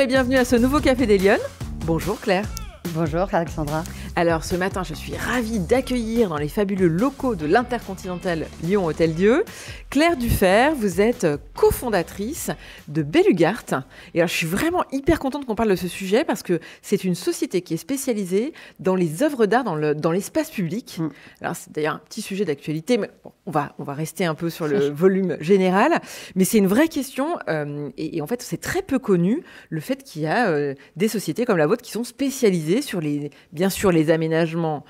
et bienvenue à ce nouveau Café des Lyonnes. Bonjour Claire. Bonjour Alexandra. Alors ce matin, je suis ravie d'accueillir dans les fabuleux locaux de l'Intercontinental Lyon Hôtel-Dieu Claire Duffer. Vous êtes cofondatrice de Belugart. Et alors je suis vraiment hyper contente qu'on parle de ce sujet parce que c'est une société qui est spécialisée dans les œuvres d'art dans l'espace public. Alors c'est d'ailleurs un petit sujet d'actualité, mais bon, on va rester un peu sur le volume général. Mais c'est une vraie question et en fait c'est très peu connu le fait qu'il y a des sociétés comme la vôtre qui sont spécialisées sur bien sûr les aménagements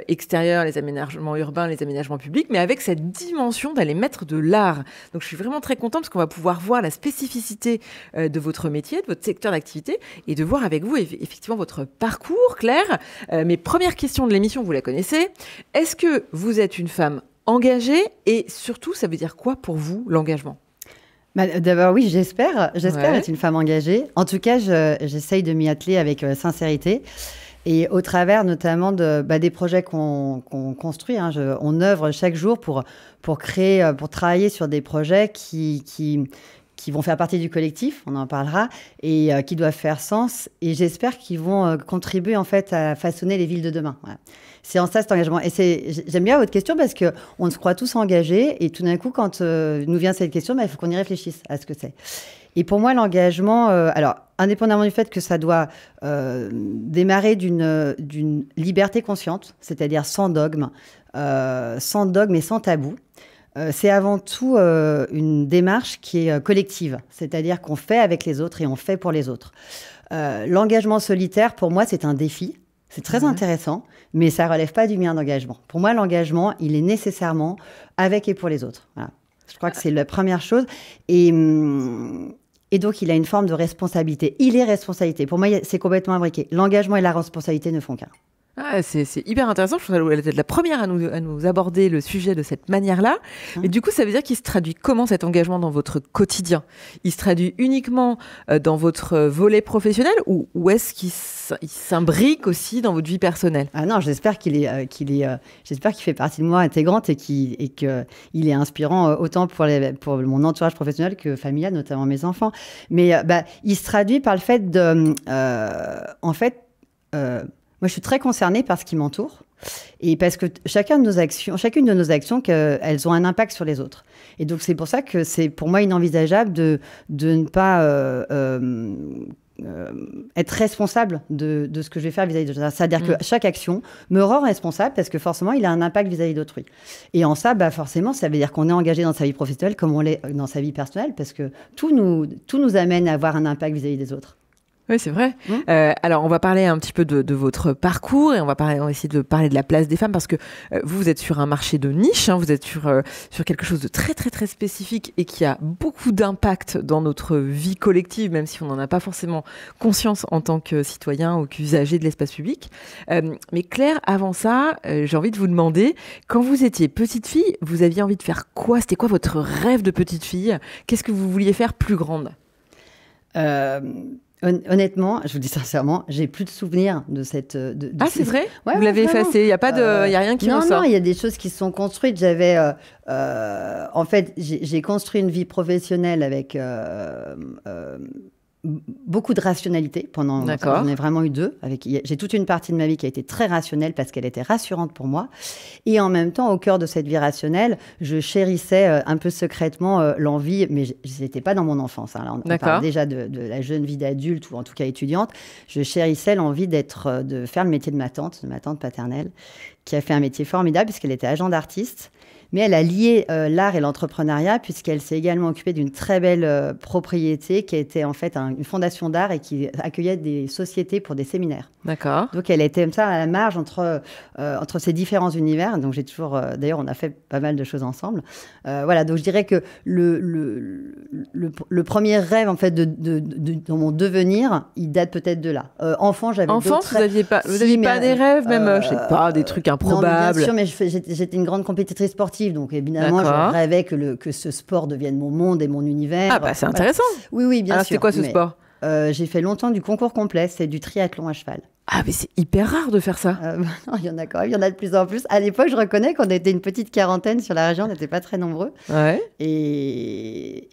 extérieurs, les aménagements urbains, les aménagements publics, mais avec cette dimension d'aller mettre de l'art. Donc je suis vraiment très contente parce qu'on va pouvoir voir la spécificité de votre métier, de votre secteur d'activité et de voir avec vous effectivement votre parcours, Claire. Mes premières questions de l'émission, vous la connaissez. Est-ce que vous êtes une femme engagée et surtout, ça veut dire quoi pour vous, l'engagement ? D'abord, oui, j'espère être une femme engagée. En tout cas, j'essaye de m'y atteler avec sincérité. Et au travers notamment des projets qu'on construit, on œuvre chaque jour pour travailler sur des projets qui vont faire partie du collectif, on en parlera, et qui doivent faire sens. Et j'espère qu'ils vont contribuer en fait à façonner les villes de demain. Voilà. C'est en ça cet engagement. Et j'aime bien votre question parce qu'on se croit tous engagés. Et tout d'un coup, quand nous vient cette question, il faut qu'on y réfléchisse à ce que c'est. Et pour moi, l'engagement, alors, indépendamment du fait que ça doit démarrer d'une liberté consciente, c'est-à-dire sans dogme et sans tabou, c'est avant tout une démarche qui est collective, c'est-à-dire qu'on fait avec les autres et on fait pour les autres. L'engagement solitaire, pour moi, c'est un défi. C'est très intéressant, mais ça ne relève pas du mien d'engagement. Pour moi, l'engagement, il est nécessairement avec et pour les autres. Voilà. Je crois que c'est la première chose. Et donc, il a une forme de responsabilité. Il est responsabilité. Pour moi, c'est complètement imbriqué. L'engagement et la responsabilité ne font qu'un. Ah, c'est hyper intéressant. Je trouve que vous êtes la première à nous aborder le sujet de cette manière-là. Mais du coup, ça veut dire qu'il se traduit comment cet engagement dans votre quotidien ? Il se traduit uniquement dans votre volet professionnel ou est-ce qu'il s'imbrique aussi dans votre vie personnelle ? Ah non, j'espère j'espère qu'il fait partie de moi intégrante et qu'il est inspirant autant pour mon entourage professionnel que familial, notamment mes enfants. Mais il se traduit par le fait moi, je suis très concernée par ce qui m'entoure et parce que chacune de nos actions, elles ont un impact sur les autres. Et donc, c'est pour ça que c'est pour moi inenvisageable de ne pas être responsable de ce que je vais faire vis-à-vis de ça. C'est-à-dire que chaque action me rend responsable parce que forcément, il a un impact vis-à-vis d'autrui. Et en ça, forcément, ça veut dire qu'on est engagé dans sa vie professionnelle comme on l'est dans sa vie personnelle parce que tout nous amène à avoir un impact vis-à-vis des autres. Oui, c'est vrai. Alors, on va parler un petit peu de votre parcours et on va essayer de parler de la place des femmes parce que vous êtes sur un marché de niche, vous êtes sur quelque chose de très, très, très spécifique et qui a beaucoup d'impact dans notre vie collective, même si on n'en a pas forcément conscience en tant que citoyen ou qu'usager de l'espace public. Mais Claire, avant ça, j'ai envie de vous demander, quand vous étiez petite fille, vous aviez envie de faire quoi ? C'était quoi votre rêve de petite fille ? Qu'est-ce que vous vouliez faire plus grande ? Honnêtement, je vous dis sincèrement, j'ai plus de souvenirs de cette. C'est vrai ? Ouais, vous l'avez effacé. Il y a pas y a rien qui ressort. Non, il y a des choses qui se sont construites. En fait, j'ai construit une vie professionnelle avec beaucoup de rationalité pendant. J'en ai vraiment eu deux. J'ai toute une partie de ma vie qui a été très rationnelle parce qu'elle était rassurante pour moi. Et en même temps, au cœur de cette vie rationnelle, je chérissais un peu secrètement l'envie, mais je n'étais pas dans mon enfance. Là, on parle déjà de la jeune vie d'adulte ou en tout cas étudiante. Je chérissais l'envie de faire le métier de ma tante paternelle, qui a fait un métier formidable puisqu'elle était agent d'artiste. Mais elle a lié l'art et l'entrepreneuriat puisqu'elle s'est également occupée d'une très belle propriété qui était en fait une fondation d'art et qui accueillait des sociétés pour des séminaires. D'accord. Donc elle était comme ça à la marge entre ces différents univers. Donc j'ai toujours, d'ailleurs, on a fait pas mal de choses ensemble. Voilà, donc je dirais que le premier rêve en fait dans mon devenir, il date peut-être de là. Enfant, j'avais d'autres rêves. Vous n'aviez pas des rêves, même, je sais pas, des trucs improbables. Non, bien sûr, mais j'étais une grande compétitrice sportive. Donc, évidemment, je rêvais que ce sport devienne mon monde et mon univers. Ah, c'est intéressant. Voilà. Oui, bien sûr. Alors, c'était quoi ce sport ? J'ai fait longtemps du concours complet, c'est du triathlon à cheval. Ah, mais c'est hyper rare de faire ça. Non, il y en a quand même, il y en a de plus en plus. À l'époque, je reconnais qu'on était une petite quarantaine sur la région, on n'était pas très nombreux. Ouais. Et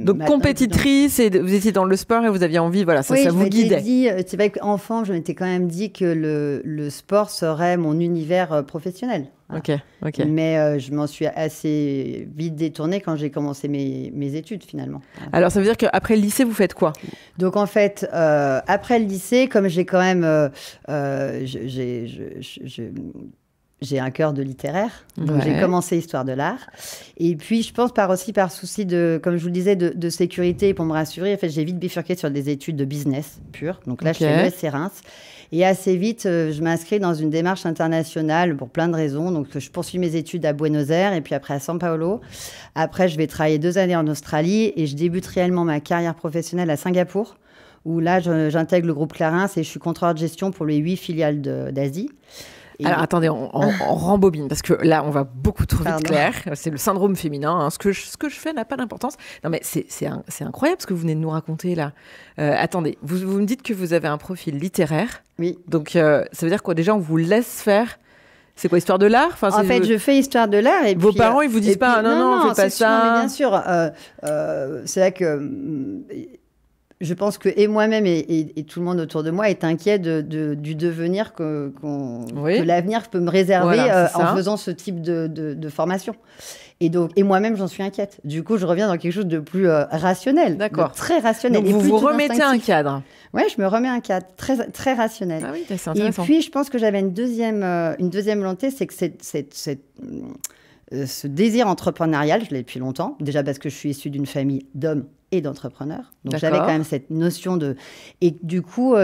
Donc compétitrice, et vous étiez dans le sport et vous aviez envie, voilà, ça vous guidait. C'est vrai qu'enfant, je m'étais quand même dit que le sport serait mon univers professionnel. Voilà. Ok. Mais je m'en suis assez vite détournée quand j'ai commencé mes études, finalement. Alors, ça veut dire qu'après le lycée, vous faites quoi? Donc, en fait, après le lycée, comme j'ai quand même... j'ai un cœur de littéraire, donc j'ai commencé Histoire de l'art. Et puis, je pense par souci de, comme je vous le disais, de sécurité pour me rassurer. En fait, j'ai vite bifurqué sur des études de business pur. Donc là, je fais l'ESC Reims. Et assez vite, je m'inscris dans une démarche internationale pour plein de raisons. Donc, je poursuis mes études à Buenos Aires et puis après à São Paulo. Après, je vais travailler 2 années en Australie et je débute réellement ma carrière professionnelle à Singapour, où là, j'intègre le groupe Clarins et je suis contrôleur de gestion pour les 8 filiales d'Asie. Alors, attendez, on rembobine, parce que là, on va beaucoup trop vite, Claire. C'est le syndrome féminin. Hein. Ce que je fais n'a pas d'importance. Non, mais c'est incroyable ce que vous venez de nous raconter, là. Attendez, vous me dites que vous avez un profil littéraire. Oui. Donc, ça veut dire quoi? Déjà, on vous laisse faire... C'est quoi, Histoire de l'art? Enfin, en fait, je fais Histoire de l'art. Vos parents, ils vous disent pas, non, fais pas ça. Non, mais bien sûr. C'est vrai que... je pense que moi-même et tout le monde autour de moi est inquiet du devenir que l'avenir peut me réserver en faisant ce type de formation. Et moi-même, j'en suis inquiète. Du coup, je reviens dans quelque chose de plus rationnel. D'accord. Très rationnel. Donc, vous remettez un cadre. Oui, je me remets un cadre très, très rationnel. Ah oui, c'est intéressant. Et puis, je pense que j'avais une deuxième volonté, c'est que ce désir entrepreneurial, je l'ai depuis longtemps. Déjà parce que je suis issue d'une famille d'hommes et d'entrepreneurs. Donc, j'avais quand même cette notion de... Et du coup,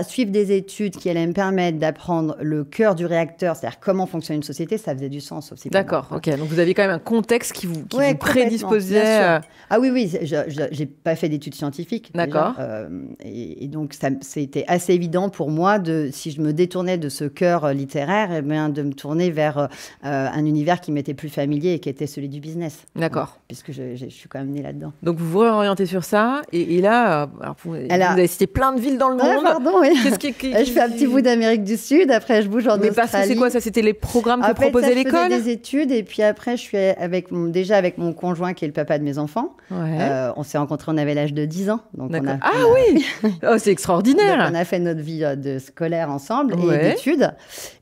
suivre des études qui allaient me permettre d'apprendre le cœur du réacteur, c'est-à-dire comment fonctionne une société, ça faisait du sens aussi. D'accord, ok. Donc, vous aviez quand même un contexte qui vous prédisposait... Ah oui, j'ai pas fait d'études scientifiques. D'accord. Et donc, c'était assez évident pour moi, si je me détournais de ce cœur littéraire, eh bien, de me tourner vers un univers qui m'était plus familier et qui était celui du business. D'accord. Puisque je suis quand même née là-dedans. Donc, vous vous réorientez sur ça. Et là, vous avez cité plein de villes dans le monde. Pardon, oui. Je fais un petit bout d'Amérique du Sud. Après, je bouge en Australie. Mais parce que c'est quoi ça? C'était les programmes que proposait l'école? Je faisais des études. Et puis après, je suis avec mon conjoint qui est le papa de mes enfants. Ouais. On s'est rencontrés, on avait l'âge de 10 ans. Donc oui. Oh, c'est extraordinaire. Donc on a fait notre vie de scolaire ensemble et d'études.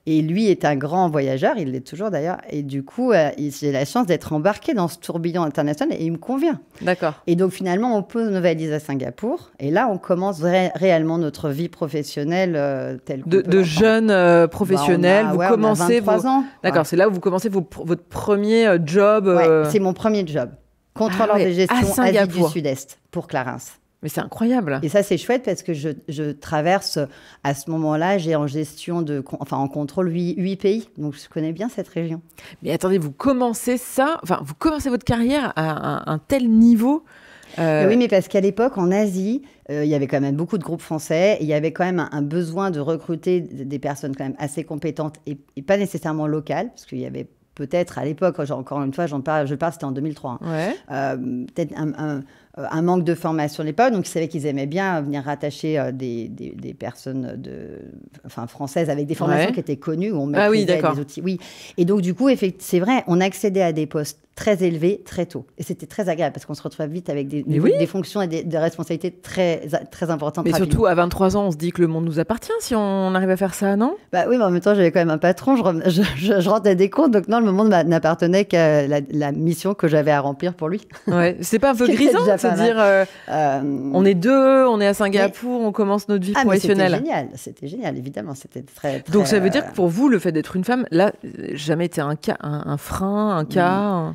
Et lui est un grand voyageur, il l'est toujours d'ailleurs. Et du coup, j'ai la chance d'être embarquée dans ce tourbillon international et il me convient. D'accord. Et donc finalement, on pose nos valises à Singapour. Et là, on commence réellement notre vie professionnelle telle qu'on de jeunes professionnels. Vous commencez 23 ans. D'accord, c'est là où vous commencez votre premier job. C'est mon premier job. Contrôleur de gestion Asie du Sud-Est pour Clarins. Mais c'est incroyable. Et ça, c'est chouette parce que je traverse, à ce moment-là, j'ai en gestion en contrôle 8 pays. Donc, je connais bien cette région. Mais attendez, vous commencez votre carrière à un tel niveau. Oui, mais parce qu'à l'époque, en Asie, il y avait quand même beaucoup de groupes français. Et il y avait quand même un besoin de recruter des personnes quand même assez compétentes et pas nécessairement locales, parce qu'il y avait peut-être à l'époque, encore une fois, je parle, c'était en 2003. Hein, peut-être un manque de formation à l'époque. Donc, ils savaient qu'ils aimaient bien venir rattacher des personnes françaises avec des formations qui étaient connues, où on maîtrisait des outils. Oui. Et donc, du coup, c'est vrai, on accédait à des postes très élevés très tôt. Et c'était très agréable parce qu'on se retrouvait vite avec des fonctions et des responsabilités très, très importantes. Mais rapidement. Surtout, à 23 ans, on se dit que le monde nous appartient si on arrive à faire ça, non? Oui, mais en même temps, j'avais quand même un patron. Je rentrais des comptes. Donc, non, le monde n'appartenait qu'à la mission que j'avais à remplir pour lui. Ouais. C'est pas un peu grisant de se dire on est deux, on est à Singapour, on commence notre vie professionnelle. C'était génial, évidemment. C'était très, très, donc, ça veut dire que pour vous, le fait d'être une femme, là, jamais été un frein, un cas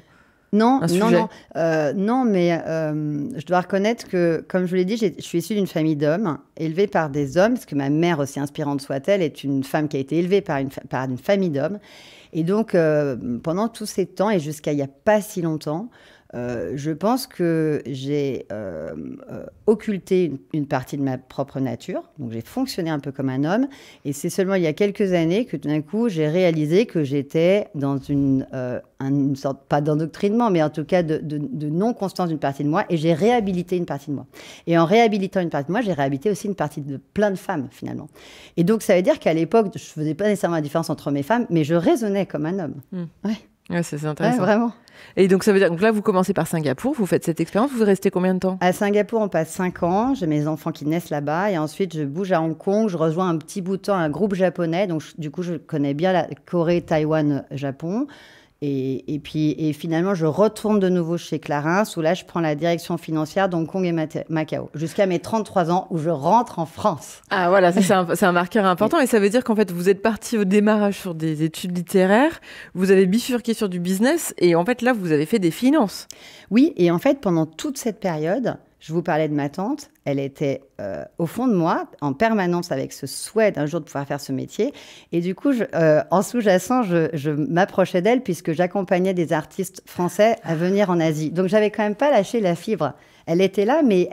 Non, mais je dois reconnaître que, comme je vous l'ai dit, je suis issue d'une famille d'hommes, élevée par des hommes, parce que ma mère, aussi inspirante soit-elle, est une femme qui a été élevée par une famille d'hommes. Et donc, pendant tous ces temps, et jusqu'à il n'y a pas si longtemps, je pense que j'ai occulté une partie de ma propre nature. Donc, j'ai fonctionné un peu comme un homme. Et c'est seulement il y a quelques années que, tout d'un coup, j'ai réalisé que j'étais dans une sorte, pas d'endoctrinement, mais en tout cas de non-constance d'une partie de moi. Et j'ai réhabilité une partie de moi. Et en réhabilitant une partie de moi, j'ai réhabilité aussi une partie de plein de femmes, finalement. Et donc, ça veut dire qu'à l'époque, je ne faisais pas nécessairement la différence entre mes femmes, mais je raisonnais comme un homme. Ouais. Ouais, c'est intéressant. Ouais, vraiment. Et donc, ça veut dire, donc là, vous commencez par Singapour, vous faites cette expérience, vous restez combien de temps? À Singapour, on passe 5 ans. J'ai mes enfants qui naissent là-bas. Et ensuite, je bouge à Hong Kong. Je rejoins un petit bout de temps un groupe japonais. Donc, du coup, je connais bien la Corée, Taïwan, Japon. Et finalement, je retourne de nouveau chez Clarins, où là, je prends la direction financière d'Hong Kong et Macao, jusqu'à mes 33 ans, où je rentre en France. Ah voilà, c'est un marqueur important. Et ça veut dire qu'en fait, vous êtes parti au démarrage sur des études littéraires, vous avez bifurqué sur du business, et en fait, là, vous avez fait des finances. Oui, et en fait, pendant toute cette période, je vous parlais de ma tante, elle était au fond de moi, en permanence avec ce souhait d'un jour de pouvoir faire ce métier. Et du coup, en sous-jacent, je m'approchais d'elle puisque j'accompagnais des artistes français à venir en Asie. Donc, j'avais quand même pas lâché la fibre. Elle était là, mais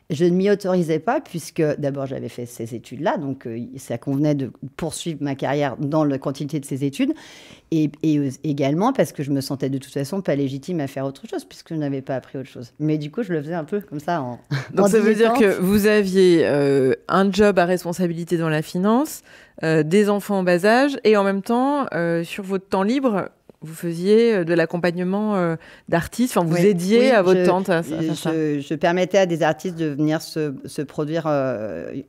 je ne m'y autorisais pas puisque d'abord, j'avais fait ces études-là. Donc, ça convenait de poursuivre ma carrière dans la continuité de ces études. Et également parce que je me sentais de toute façon pas légitime à faire autre chose puisque je n'avais pas appris autre chose. Mais du coup, je le faisais un peu comme ça Donc, ça veut dire que vous aviez un job à responsabilité dans la finance, des enfants en bas âge, et en même temps, sur votre temps libre, vous faisiez de l'accompagnement d'artistes, enfin, vous aidiez à votre tante à faire ça. Je permettais à des artistes de venir se produire.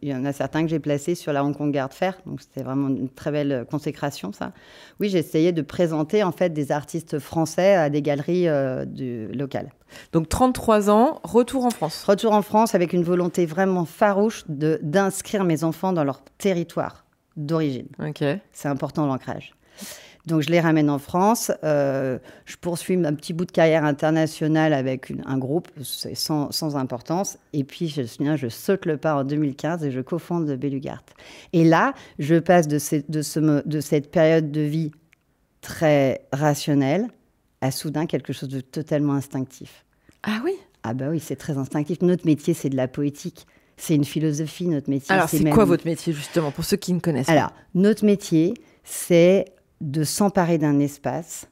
Il y en a certains que j'ai placés sur la Hong Kong Art Fair, donc c'était vraiment une très belle consécration, ça. Oui, j'essayais de présenter en fait des artistes français à des galeries locales. Donc 33 ans, retour en France. Retour en France avec une volonté vraiment farouche d'inscrire mes enfants dans leur territoire d'origine. Ok. C'est important l'ancrage. Donc, je les ramène en France. Je poursuis un petit bout de carrière internationale avec un groupe sans importance. Et puis, je saute le pas en 2015 et je cofonde Belugart. Et là, je passe de cette période de vie très rationnelle à soudain quelque chose de totalement instinctif. Ah oui? Ah bah oui, c'est très instinctif. Notre métier, c'est de la poétique. C'est une philosophie, notre métier. Alors, c'est quoi votre métier, justement, pour ceux qui ne connaissent pas? Alors, notre métier, c'est de s'emparer d'un espace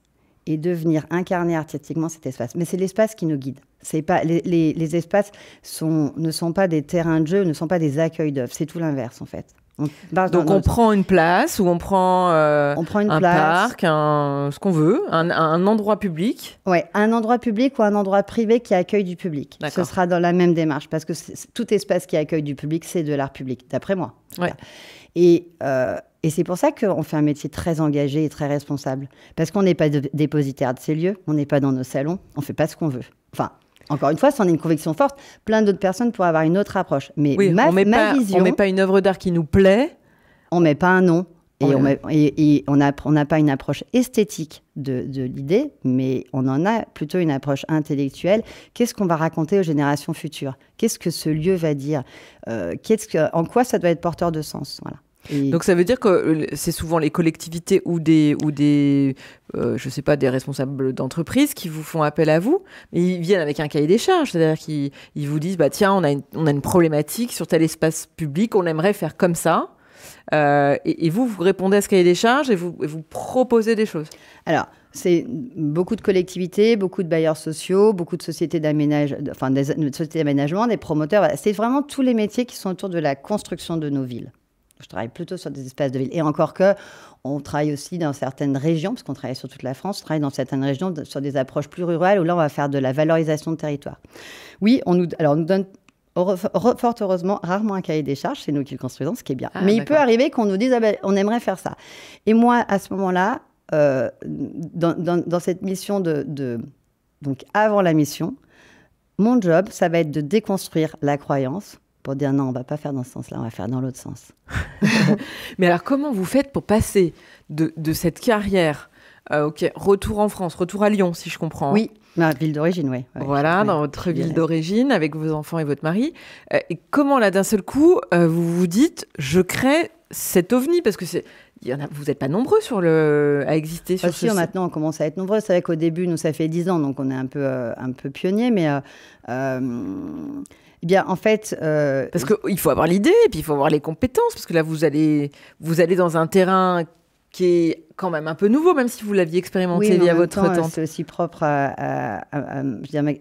et de venir incarner artistiquement cet espace. Mais c'est l'espace qui nous guide. C'est pas, les espaces ne sont pas des terrains de jeu, ne sont pas des accueils d'œuvres. C'est tout l'inverse, en fait. Donc, on prend une place ou on prend un parc, ce qu'on veut, un endroit public. Oui, un endroit public ou un endroit privé qui accueille du public. Ce sera dans la même démarche, parce que tout espace qui accueille du public, c'est de l'art public, d'après moi. Ouais. Et c'est pour ça qu'on fait un métier très engagé et très responsable. Parce qu'on n'est pas dépositaire de ces lieux, on n'est pas dans nos salons, on ne fait pas ce qu'on veut. Enfin, encore une fois, c'en est une conviction forte. Plein d'autres personnes pourraient avoir une autre approche. Mais oui, ma vision... On ne met pas une œuvre d'art qui nous plaît. On ne met pas un nom. Et on n'a pas une approche esthétique de l'idée, mais on en a plutôt une approche intellectuelle. Qu'est-ce qu'on va raconter aux générations futures? Qu'est-ce que ce lieu va dire? En quoi ça doit être porteur de sens? Voilà. Donc ça veut dire que c'est souvent les collectivités ou des je sais pas, des responsables d'entreprise qui vous font appel à vous, mais ils viennent avec un cahier des charges, c'est-à-dire qu'ils vous disent bah tiens, on a une problématique sur tel espace public, on aimerait faire comme ça. Et vous répondez à ce cahier des charges et vous proposez des choses. Alors, c'est beaucoup de collectivités, beaucoup de bailleurs sociaux, beaucoup de sociétés d'aménagement, des promoteurs. Voilà. C'est vraiment tous les métiers qui sont autour de la construction de nos villes. Je travaille plutôt sur des espaces de ville. Et encore on travaille aussi dans certaines régions, parce qu'on travaille sur toute la France, on travaille dans certaines régions sur des approches plus rurales, où là, on va faire de la valorisation de territoire. Oui, on nous donne, fort heureusement, rarement un cahier des charges, c'est nous qui le construisons, ce qui est bien. Mais il peut arriver qu'on nous dise, on aimerait faire ça. Et moi, à ce moment-là, dans cette mission donc avant la mission, mon job, ça va être de déconstruire la croyance, pour dire non, on ne va pas faire dans ce sens-là, on va faire dans l'autre sens. Mais alors, comment vous faites pour passer de cette carrière, retour en France, retour à Lyon, si je comprends. Oui, ma ville d'origine, oui. Voilà, dans votre ville d'origine, avec vos enfants et votre mari. Et comment, là, d'un seul coup, vous vous dites, je crée cet ovni, parce que vous n'êtes pas nombreux à exister sur ce site. Maintenant, on commence à être nombreux. C'est vrai qu'au début, nous, ça fait 10 ans, donc on est un peu pionniers, mais... Eh bien, en fait... Parce qu'il faut avoir l'idée, et puis il faut avoir les compétences, parce que là, vous allez dans un terrain qui est quand même un peu nouveau, même si vous l'aviez expérimenté via votre tante. C'est aussi propre à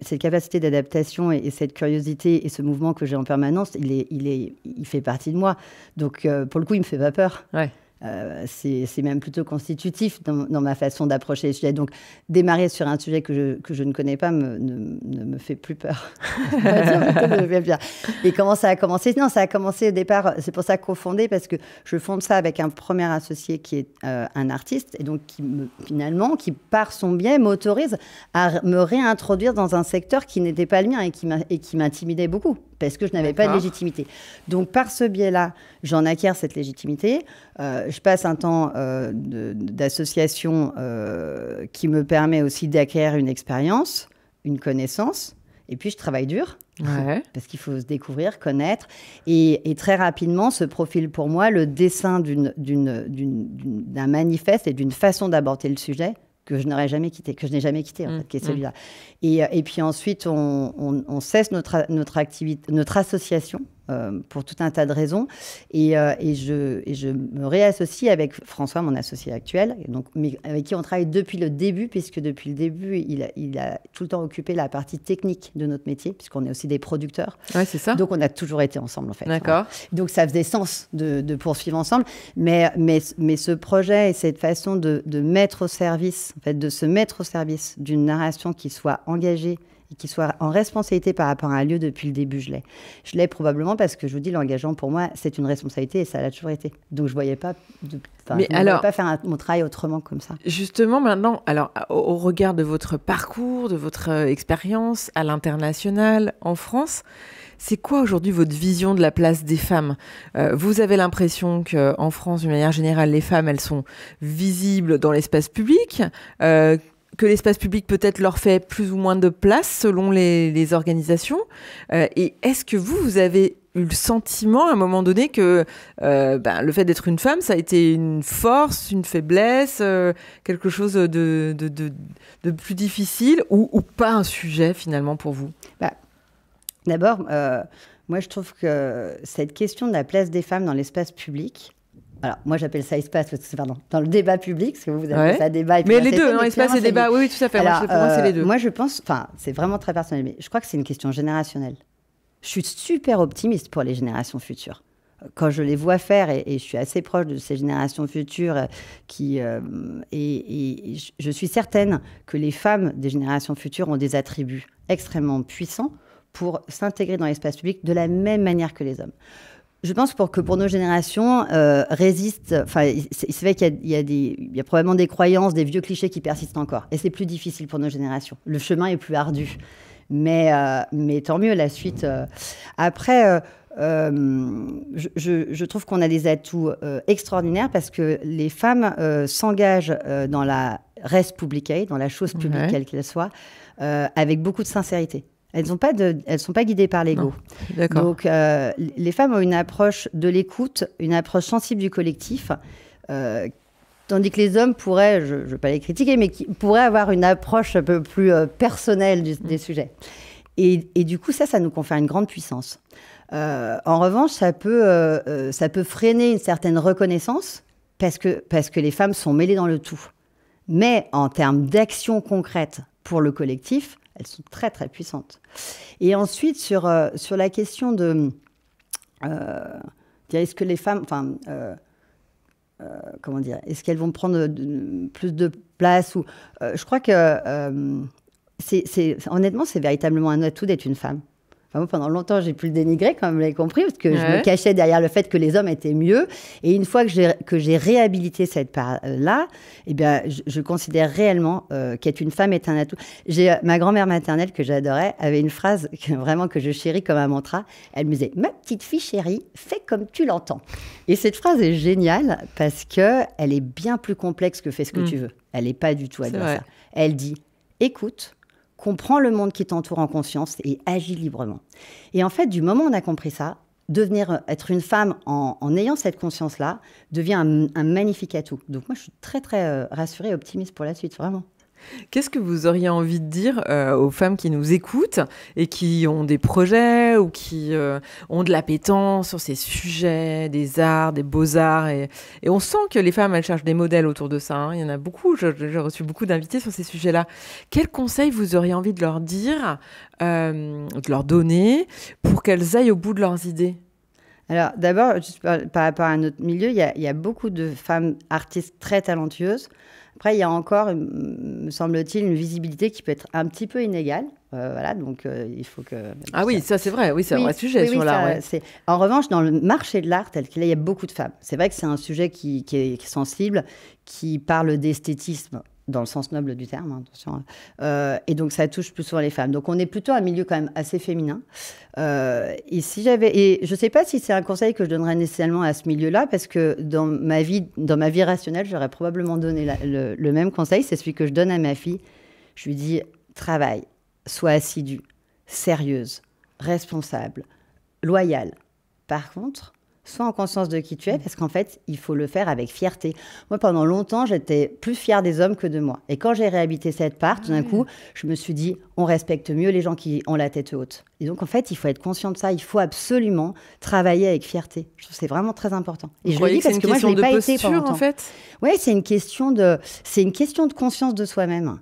cette capacité d'adaptation et cette curiosité et ce mouvement que j'ai en permanence, il fait partie de moi. Donc, pour le coup, il ne me fait pas peur. Ouais. C'est même plutôt constitutif dans ma façon d'approcher les sujets. Donc, démarrer sur un sujet que je ne connais pas ne me fait plus peur. Et comment ça a commencé? Non, ça a commencé au départ, c'est pour ça cofondé, parce que je fonde ça avec un premier associé qui est un artiste, et donc finalement, qui par son biais m'autorise à me réintroduire dans un secteur qui n'était pas le mien et qui m'intimidait beaucoup, parce que je n'avais pas de légitimité. Donc, par ce biais-là, j'en acquiers cette légitimité. Je passe un temps d'association qui me permet aussi d'acquérir une expérience, une connaissance. Et puis, je travaille dur, parce qu'il faut se découvrir, connaître. Et très rapidement, se profile pour moi le dessin d'un manifeste et d'une façon d'aborder le sujet que je n'aurais jamais quitté, que je n'ai jamais quitté, en fait, qui est celui-là. Et puis ensuite, on cesse notre activité, notre association, pour tout un tas de raisons. Et je me réassocie avec François, mon associé actuel, avec qui on travaille depuis le début, puisque depuis le début, il a tout le temps occupé la partie technique de notre métier, puisqu'on est aussi des producteurs. Ouais, c'est ça. Donc, on a toujours été ensemble, en fait. D'accord. Donc, ça faisait sens de poursuivre ensemble. Mais ce projet et cette façon de mettre au service, en fait, de se mettre au service d'une narration qui soit engagée et qui soit en responsabilité par rapport à un lieu depuis le début, je l'ai. Je l'ai probablement parce que, je vous dis, l'engagement, pour moi, c'est une responsabilité et ça l'a toujours été. Donc, je ne voyais pas, pas faire mon travail autrement comme ça. Justement, maintenant, alors, au regard de votre parcours, de votre expérience à l'international, en France, c'est quoi aujourd'hui votre vision de la place des femmes ? Vous avez l'impression qu'en France, d'une manière générale, les femmes, elles sont visibles dans l'espace public, que l'espace public peut-être leur fait plus ou moins de place selon les organisations. Et est-ce que vous avez eu le sentiment à un moment donné que le fait d'être une femme, ça a été une force, une faiblesse, quelque chose de plus difficile ou pas un sujet finalement pour vous ? D'abord, moi je trouve que cette question de la place des femmes dans l'espace public, alors, moi, j'appelle ça espace, dans le débat public, parce que vous appelez ça débat. Mais les deux, espace et débat, oui, tout à fait. Alors, pour moi, c'est les deux. Moi, je pense, c'est vraiment très personnel, mais je crois que c'est une question générationnelle. Je suis super optimiste pour les générations futures. Quand je les vois faire, et je suis assez proche de ces générations futures, et je suis certaine que les femmes des générations futures ont des attributs extrêmement puissants pour s'intégrer dans l'espace public de la même manière que les hommes. Je pense que pour nos générations, c'est vrai qu'il y a probablement des croyances, des vieux clichés qui persistent encore. Et c'est plus difficile pour nos générations. Le chemin est plus ardu. Mais tant mieux, la suite. Après, je trouve qu'on a des atouts extraordinaires parce que les femmes s'engagent dans la res publicae, dans la chose publique, quelle qu'elle soit, avec beaucoup de sincérité. Elles sont pas guidées par l'ego. D'accord. Donc, les femmes ont une approche de l'écoute, une approche sensible du collectif, tandis que les hommes pourraient, je ne veux pas les critiquer, mais qui pourraient avoir une approche un peu plus personnelle des sujets. Et du coup, ça nous confère une grande puissance. En revanche, ça peut freiner une certaine reconnaissance parce que les femmes sont mêlées dans le tout. Mais en termes d'action concrète pour le collectif, elles sont très, très puissantes. Et ensuite, sur la question de... est-ce que les femmes... comment dire ? Est-ce qu'elles vont prendre plus de place ou, je crois que, honnêtement, c'est véritablement un atout d'être une femme. Enfin, moi, pendant longtemps, j'ai pu le dénigrer, comme vous l'avez compris, parce que je me cachais derrière le fait que les hommes étaient mieux. Et une fois que j'ai réhabilité cette part-là, eh bien, je considère réellement qu'être une femme est un atout. Ma grand-mère maternelle, que j'adorais, avait une phrase que je chéris comme un mantra. Elle me disait « Ma petite fille chérie, fais comme tu l'entends ». Et cette phrase est géniale parce qu'elle est bien plus complexe que « fais ce que tu veux ». Elle n'est pas du tout à dire ça. Elle dit « Écoute ». Comprends le monde qui t'entoure en conscience et agis librement. Et en fait, du moment où on a compris ça, être une femme en ayant cette conscience-là devient un magnifique atout. Donc moi, je suis très, très rassurée et optimiste pour la suite, vraiment. Qu'est-ce que vous auriez envie de dire aux femmes qui nous écoutent et qui ont des projets ou qui ont de l'appétence sur ces sujets, des arts, des beaux-arts et on sent que les femmes, elles cherchent des modèles autour de ça. Il y en a beaucoup, j'ai reçu beaucoup d'invités sur ces sujets-là. Quels conseils vous auriez envie de leur dire, de leur donner pour qu'elles aillent au bout de leurs idées ? Alors, d'abord, juste par rapport à notre milieu, il y a beaucoup de femmes artistes très talentueuses. Après, il y a encore, me semble-t-il, une visibilité qui peut être un petit peu inégale. Voilà, donc il faut que... Ah oui, ça c'est vrai, oui, c'est un vrai sujet sur l'art. Ouais. En revanche, dans le marché de l'art tel qu'il est, il y a beaucoup de femmes. C'est vrai que c'est un sujet qui est sensible, qui parle d'esthétisme dans le sens noble du terme, attention. Et donc ça touche plus souvent les femmes. Donc on est plutôt un milieu quand même assez féminin. Et je ne sais pas si c'est un conseil que je donnerais nécessairement à ce milieu-là, parce que dans ma vie rationnelle, j'aurais probablement donné le même conseil. C'est celui que je donne à ma fille. Je lui dis, travaille, sois assidue, sérieuse, responsable, loyale. Par contre, sois en conscience de qui tu es, parce qu'en fait, il faut le faire avec fierté. Moi, pendant longtemps, j'étais plus fière des hommes que de moi. Et quand j'ai réhabité cette part, tout d'un coup, je me suis dit, on respecte mieux les gens qui ont la tête haute. Et donc, en fait, il faut être conscient de ça. Il faut absolument travailler avec fierté. Je trouve que c'est vraiment très important. Et je le dis parce que moi, je n'ai pas été pendant longtemps. En fait. Oui, c'est une question de conscience de soi-même.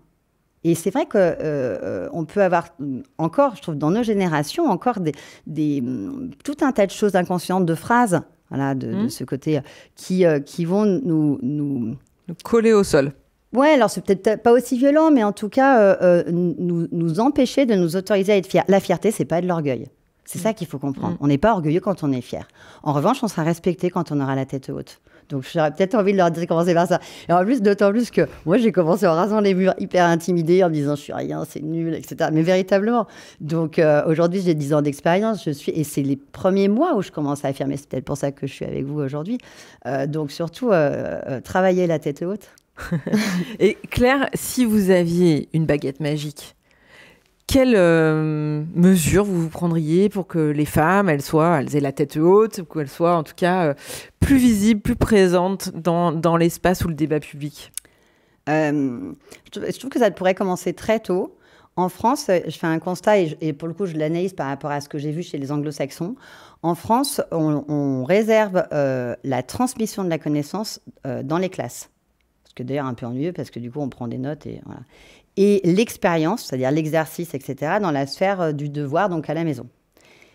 Et c'est vrai qu'on peut avoir encore, je trouve, dans nos générations, encore tout un tas de choses inconscientes, de phrases, voilà, de ce côté, qui vont nous coller au sol. Ouais, alors c'est peut-être pas aussi violent, mais en tout cas, nous empêcher de nous autoriser à être fiers. La fierté, c'est pas de l'orgueil. C'est ça qu'il faut comprendre. On n'est pas orgueilleux quand on est fier. En revanche, on sera respecté quand on aura la tête haute. Donc, j'aurais peut-être envie de leur dire de commencer par ça. Et en plus, d'autant plus que moi, j'ai commencé en rasant les murs, hyper intimidée, en me disant « je suis rien, c'est nul », etc. Mais véritablement. Donc, aujourd'hui, j'ai 10 ans d'expérience. Et c'est les premiers mois où je commence à affirmer. C'est peut-être pour ça que je suis avec vous aujourd'hui. Donc, surtout, travailler la tête haute. Et Claire, si vous aviez une baguette magique, quelles mesures vous prendriez pour que les femmes, elles aient la tête haute, qu'elles soient en tout cas plus visibles, plus présentes dans l'espace ou le débat public? Je trouve que ça pourrait commencer très tôt. En France, je fais un constat et pour le coup, je l'analyse par rapport à ce que j'ai vu chez les anglo-saxons. En France, on réserve la transmission de la connaissance dans les classes. Ce que d'ailleurs un peu ennuyeux parce que du coup, on prend des notes et voilà. Et l'expérience, c'est-à-dire l'exercice, etc., dans la sphère du devoir, donc à la maison.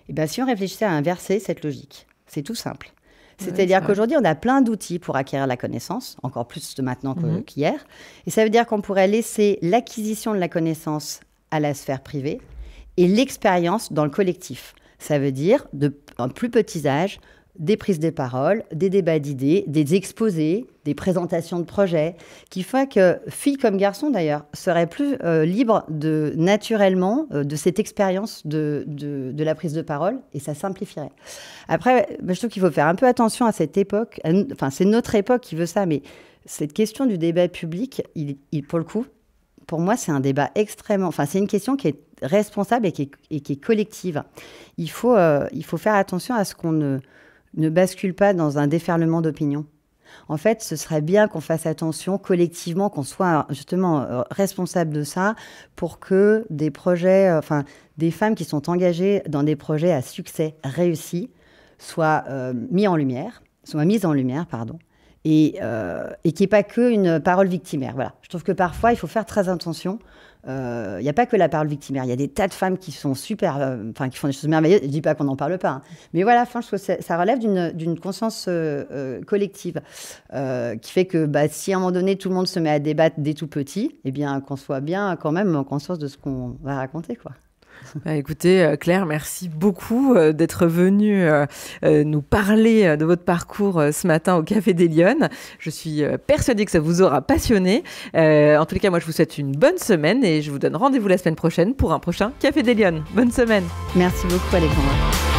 Et bien, si on réfléchissait à inverser cette logique, c'est tout simple. C'est-à-dire qu'aujourd'hui, on a plein d'outils pour acquérir la connaissance, encore plus maintenant qu'hier. Et ça veut dire qu'on pourrait laisser l'acquisition de la connaissance à la sphère privée et l'expérience dans le collectif. Ça veut dire, en plus petits âges, des prises de parole, des débats d'idées, des exposés, des présentations de projets, qui font que, filles comme garçons d'ailleurs, seraient plus libres naturellement de cette expérience de la prise de parole, et ça simplifierait. Après, je trouve qu'il faut faire un peu attention à cette époque, enfin c'est notre époque qui veut ça, mais cette question du débat public, pour le coup, pour moi c'est un débat extrêmement, enfin c'est une question qui est responsable et qui est collective. Il faut faire attention à ce qu'on ne bascule pas dans un déferlement d'opinion. En fait, ce serait bien qu'on fasse attention collectivement, qu'on soit justement responsable de ça pour que des projets, des femmes qui sont engagées dans des projets à succès réussis soient mises en lumière, et qu'il n'y ait pas qu'une parole victimaire. Voilà. Je trouve que parfois, il faut faire très attention. Il n'y a pas que la parole victimaire. Il y a des tas de femmes qui sont super, qui font des choses merveilleuses. Je ne dis pas qu'on n'en parle pas. Mais voilà, je trouve que ça relève d'une conscience collective qui fait que si à un moment donné, tout le monde se met à débattre dès tout petit, eh bien, qu'on soit bien quand même en conscience de ce qu'on va raconter, quoi. Écoutez, Claire, merci beaucoup d'être venue nous parler de votre parcours ce matin au Café des Lyonnes. Je suis persuadée que ça vous aura passionné. En tous les cas, moi, je vous souhaite une bonne semaine et je vous donne rendez-vous la semaine prochaine pour un prochain Café des Lyonnes. Bonne semaine. Merci beaucoup, Alexandra.